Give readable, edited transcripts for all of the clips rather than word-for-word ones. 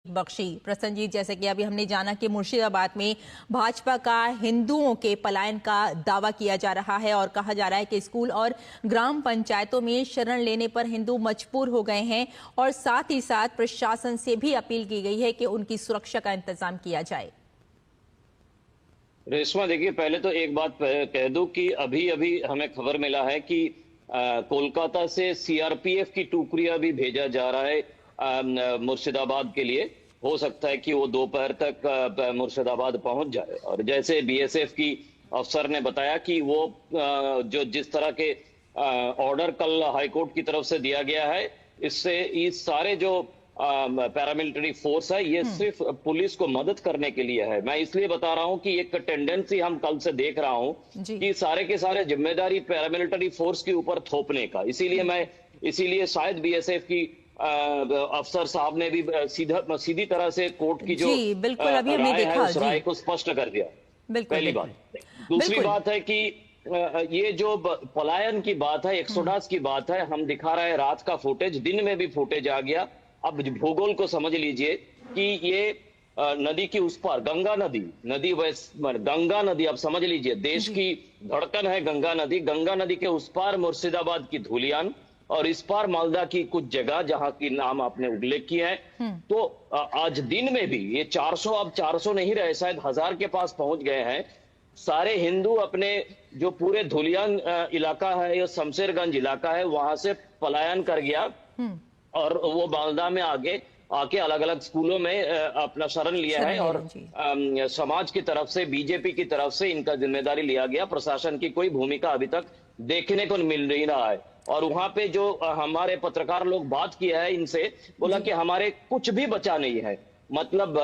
बख्शी। प्रसन्नजीत, जैसे कि अभी हमने जाना कि मुर्शिदाबाद में भाजपा का हिंदुओं के पलायन का दावा किया जा रहा है और कहा जा रहा है कि स्कूल और ग्राम पंचायतों में शरण लेने पर हिंदू मजबूर हो गए हैं और साथ ही साथ प्रशासन से भी अपील की गई है कि उनकी सुरक्षा का इंतजाम किया जाए। रेशमा, देखिए, पहले तो एक बात कह दूं कि अभी अभी हमें खबर मिला है कि कोलकाता से सीआरपीएफ की टुकड़ियां भी भेजा जा रहा है मुर्शिदाबाद के लिए। हो सकता है कि वो दोपहर तक मुर्शिदाबाद पहुंच जाए। और जैसे बीएसएफ की अफसर ने बताया कि वो जो जिस तरह के ऑर्डर कल हाईकोर्ट की तरफ से दिया गया है, इससे इस सारे जो पैरामिलिट्री फोर्स है, ये सिर्फ पुलिस को मदद करने के लिए है। मैं इसलिए बता रहा हूं कि एक टेंडेंसी हम कल से देख रहा हूं कि सारे के सारे जिम्मेदारी पैरामिलिट्री फोर्स के ऊपर थोपने का। इसीलिए शायद बीएसएफ की अफसर साहब ने भी सीधी तरह से कोर्ट की जो बिल्कुल अभी हमने राय देखा है उस राय को स्पष्ट कर दिया। पहली बात। दूसरी बात है कि ये जो पलायन की बात है, एक्सोडस की बात है, हम दिखा रहे हैं रात का फुटेज, दिन में भी फुटेज आ गया। अब भूगोल को समझ लीजिए कि ये नदी की उस पार गंगा गंगा नदी, अब समझ लीजिए देश की धड़कन है गंगा नदी। गंगा नदी के उस पार मुर्शिदाबाद की धुलियान और इस पार मालदा की कुछ जगह जहां की नाम आपने उल्लेख किया है। तो आज दिन में भी ये 400, अब 400 नहीं रहे, शायद 1000 के पास पहुंच गए हैं। सारे हिंदू अपने जो पूरे धुलियान इलाका है या शमशेरगंज इलाका है, वहां से पलायन कर गया और वो मालदा में आके अलग अलग स्कूलों में अपना शरण लिया है। और समाज की तरफ से, बीजेपी की तरफ से इनका जिम्मेदारी लिया गया। प्रशासन की कोई भूमिका अभी तक देखने को मिल नहीं रहा है। और वहां पे जो हमारे पत्रकार लोग बात किया है, इनसे बोला कि हमारे कुछ भी बचा नहीं है। मतलब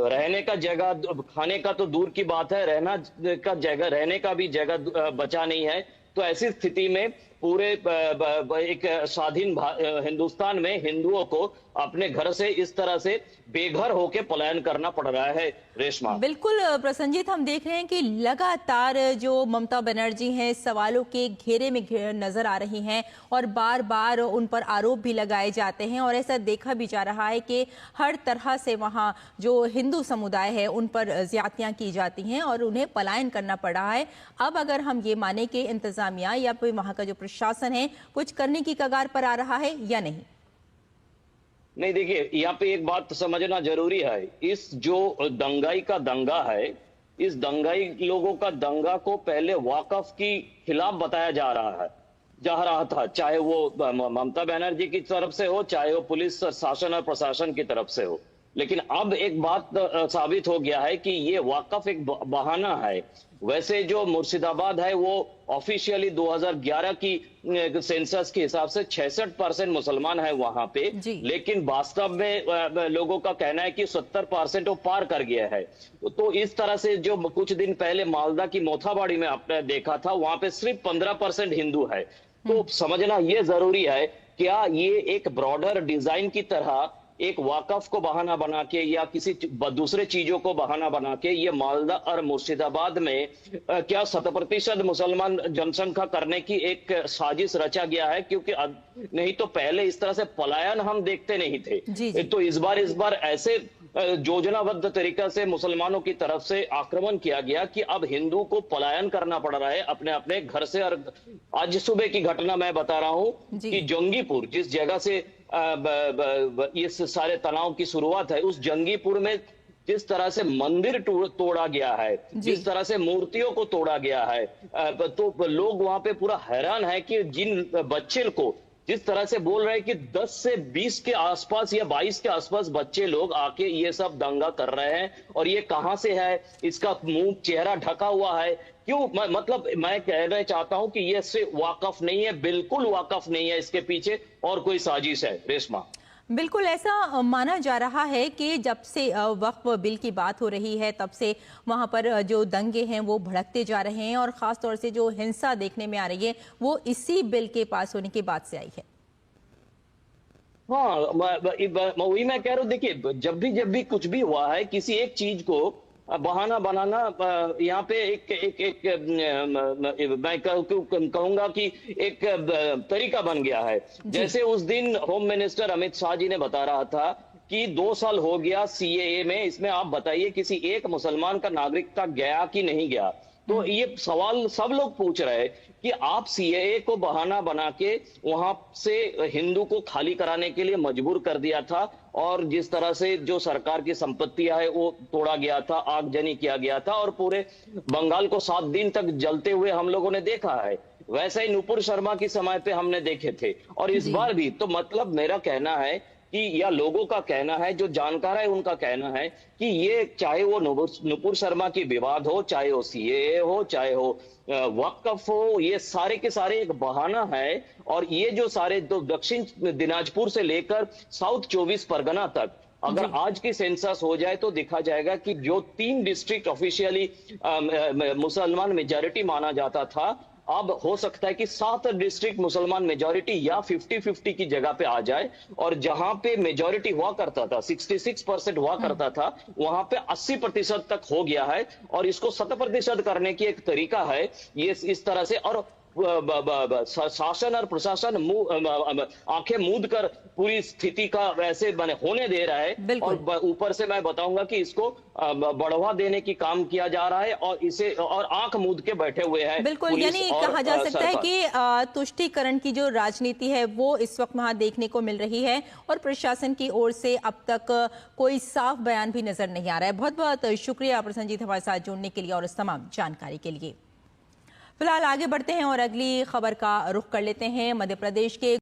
रहने का जगह, खाने का तो दूर की बात है, रहने का भी जगह बचा नहीं है। तो ऐसी स्थिति में पूरे एक स्वाधीन हिंदुस्तान में हिंदुओं को अपने घर से इस तरह से बेघर होकर पलायन करना पड़ रहा है। रेशमा, बिल्कुल प्रसन्नजीत, हम देख रहे हैं कि लगातार जो ममता बनर्जी हैं सवालों के घेरे में नजर आ रही हैं और बार बार उन पर आरोप भी लगाए जाते हैं और ऐसा देखा भी जा रहा है कि हर तरह से वहां जो हिंदू समुदाय है उन पर ज्यादतियां की जाती हैं और उन्हें पलायन करना पड़ रहा है। अब अगर हम ये माने कि इंतजामिया या फिर वहां का जो प्रशासन है कुछ करने की कगार पर आ रहा है या नहीं? नहीं, देखिए, यहाँ पे एक बात समझना जरूरी है। इस जो दंगाई का दंगा है, इस दंगाई लोगों का दंगा को पहले वाकफ की खिलाफ बताया जा रहा था, चाहे वो ममता बनर्जी की तरफ से हो, चाहे वो पुलिस शासन और प्रशासन की तरफ से हो। लेकिन अब एक बात साबित हो गया है कि ये वाकफ एक बहाना है। वैसे जो मुर्शिदाबाद है वो ऑफिशियली 2011 की सेंसस के हिसाब से 66% मुसलमान है वहां पे, लेकिन वास्तव में लोगों का कहना है कि 70% वो पार कर गया है। तो इस तरह से जो कुछ दिन पहले मालदा की मोथाबाड़ी में आपने देखा था, वहां पे सिर्फ 15% हिंदू है। तो समझना ये जरूरी है, क्या ये एक ब्रॉडर डिजाइन की तरह एक वाकफ को बहाना बना के या किसी दूसरे चीजों को बहाना बना के ये मालदा और मुर्शिदाबाद में क्या 100% मुसलमान जनसंख्या करने की एक साजिश रचा गया है? क्योंकि नहीं तो पहले इस तरह से पलायन हम देखते नहीं थे। तो इस बार ऐसे योजनाबद्ध तरीके से मुसलमानों की तरफ से आक्रमण किया गया कि अब हिंदू को पलायन करना पड़ रहा है अपने अपने घर से। और आज सुबह की घटना मैं बता रहा हूं कि जंगीपुर, जिस जगह से इस सारे तनाव की शुरुआत है, उस जंगीपुर में जिस तरह से मंदिर तोड़ा गया है, जिस तरह से मूर्तियों को तोड़ा गया है, तो लोग वहां पे पूरा हैरान है कि जिन बच्चे को जिस तरह से बोल रहे हैं कि 10 से 20 के आसपास या 22 के आसपास बच्चे लोग आके ये सब दंगा कर रहे हैं। और ये कहां से है? इसका मुंह चेहरा ढका हुआ है। क्यों? मतलब मैं कहना चाहता हूं कि ये सिर्फ वाकफ नहीं है, बिल्कुल वाकफ नहीं है, इसके पीछे और कोई साजिश है। रेशमा, बिल्कुल ऐसा माना जा रहा है कि जब से वक्फ बिल की बात हो रही है तब से वहां पर जो दंगे हैं वो भड़कते जा रहे हैं और खास तौर से जो हिंसा देखने में आ रही है वो इसी बिल के पास होने के बाद से आई है। हाँ, वही मैं कह रहा हूँ। देखिए, जब भी कुछ भी हुआ है, किसी एक चीज को बहाना बनाना यहाँ पे एक मैं कहूंगा कि एक तरीका बन गया है। जैसे उस दिन होम मिनिस्टर अमित शाह जी ने बता रहा था कि 2 साल हो गया सीएए में, इसमें आप बताइए किसी एक मुसलमान का नागरिकता गया कि नहीं गया। तो ये सवाल सब लोग पूछ रहे हैं कि आप सीएए को बहाना बना के वहां से हिंदू को खाली कराने के लिए मजबूर कर दिया था, और जिस तरह से जो सरकार की संपत्तियां है वो तोड़ा गया था, आगजनी किया गया था, और पूरे बंगाल को 7 दिन तक जलते हुए हम लोगों ने देखा है। वैसे ही नुपुर शर्मा की समय पे हमने देखे थे, और इस बार भी। तो मतलब मेरा कहना है कि, या लोगों का कहना है, जो जानकार है उनका कहना है कि ये चाहे वो नुपुर शर्मा की विवाद हो, चाहे वो सीएए हो, चाहे हो वक्फ हो, ये सारे के सारे एक बहाना है। और ये जो सारे दक्षिण दिनाजपुर से लेकर साउथ 24 परगना तक, अगर आज की सेंसस हो जाए तो देखा जाएगा कि जो 3 डिस्ट्रिक्ट ऑफिशियली मुसलमान मेजॉरिटी माना जाता था, अब हो सकता है कि 7 डिस्ट्रिक्ट मुसलमान मेजॉरिटी या 50-50 की जगह पे आ जाए। और जहां पे मेजॉरिटी हुआ करता था, 66% हुआ करता था, वहां पे 80% तक हो गया है। और इसको 100% करने की एक तरीका है ये इस तरह से। और शासन और प्रशासन आंखें मूंद कर पूरी स्थिति का वैसे बने होने दे रहा है, और ऊपर से मैं बताऊंगा कि इसको बढ़ावा देने की काम किया जा रहा है, और इसे और आंख मूंद के बैठे हुए हैं। बिल्कुल, यानी कहा जा सकता है कि तुष्टीकरण की जो राजनीति है वो इस वक्त वहां देखने को मिल रही है, और प्रशासन की ओर से अब तक कोई साफ बयान भी नजर नहीं आ रहा है। बहुत बहुत शुक्रिया प्रसन्नजीत हमारे साथ जुड़ने के लिए और इस तमाम जानकारी के लिए। फिलहाल आगे बढ़ते हैं और अगली खबर का रुख कर लेते हैं। मध्य प्रदेश के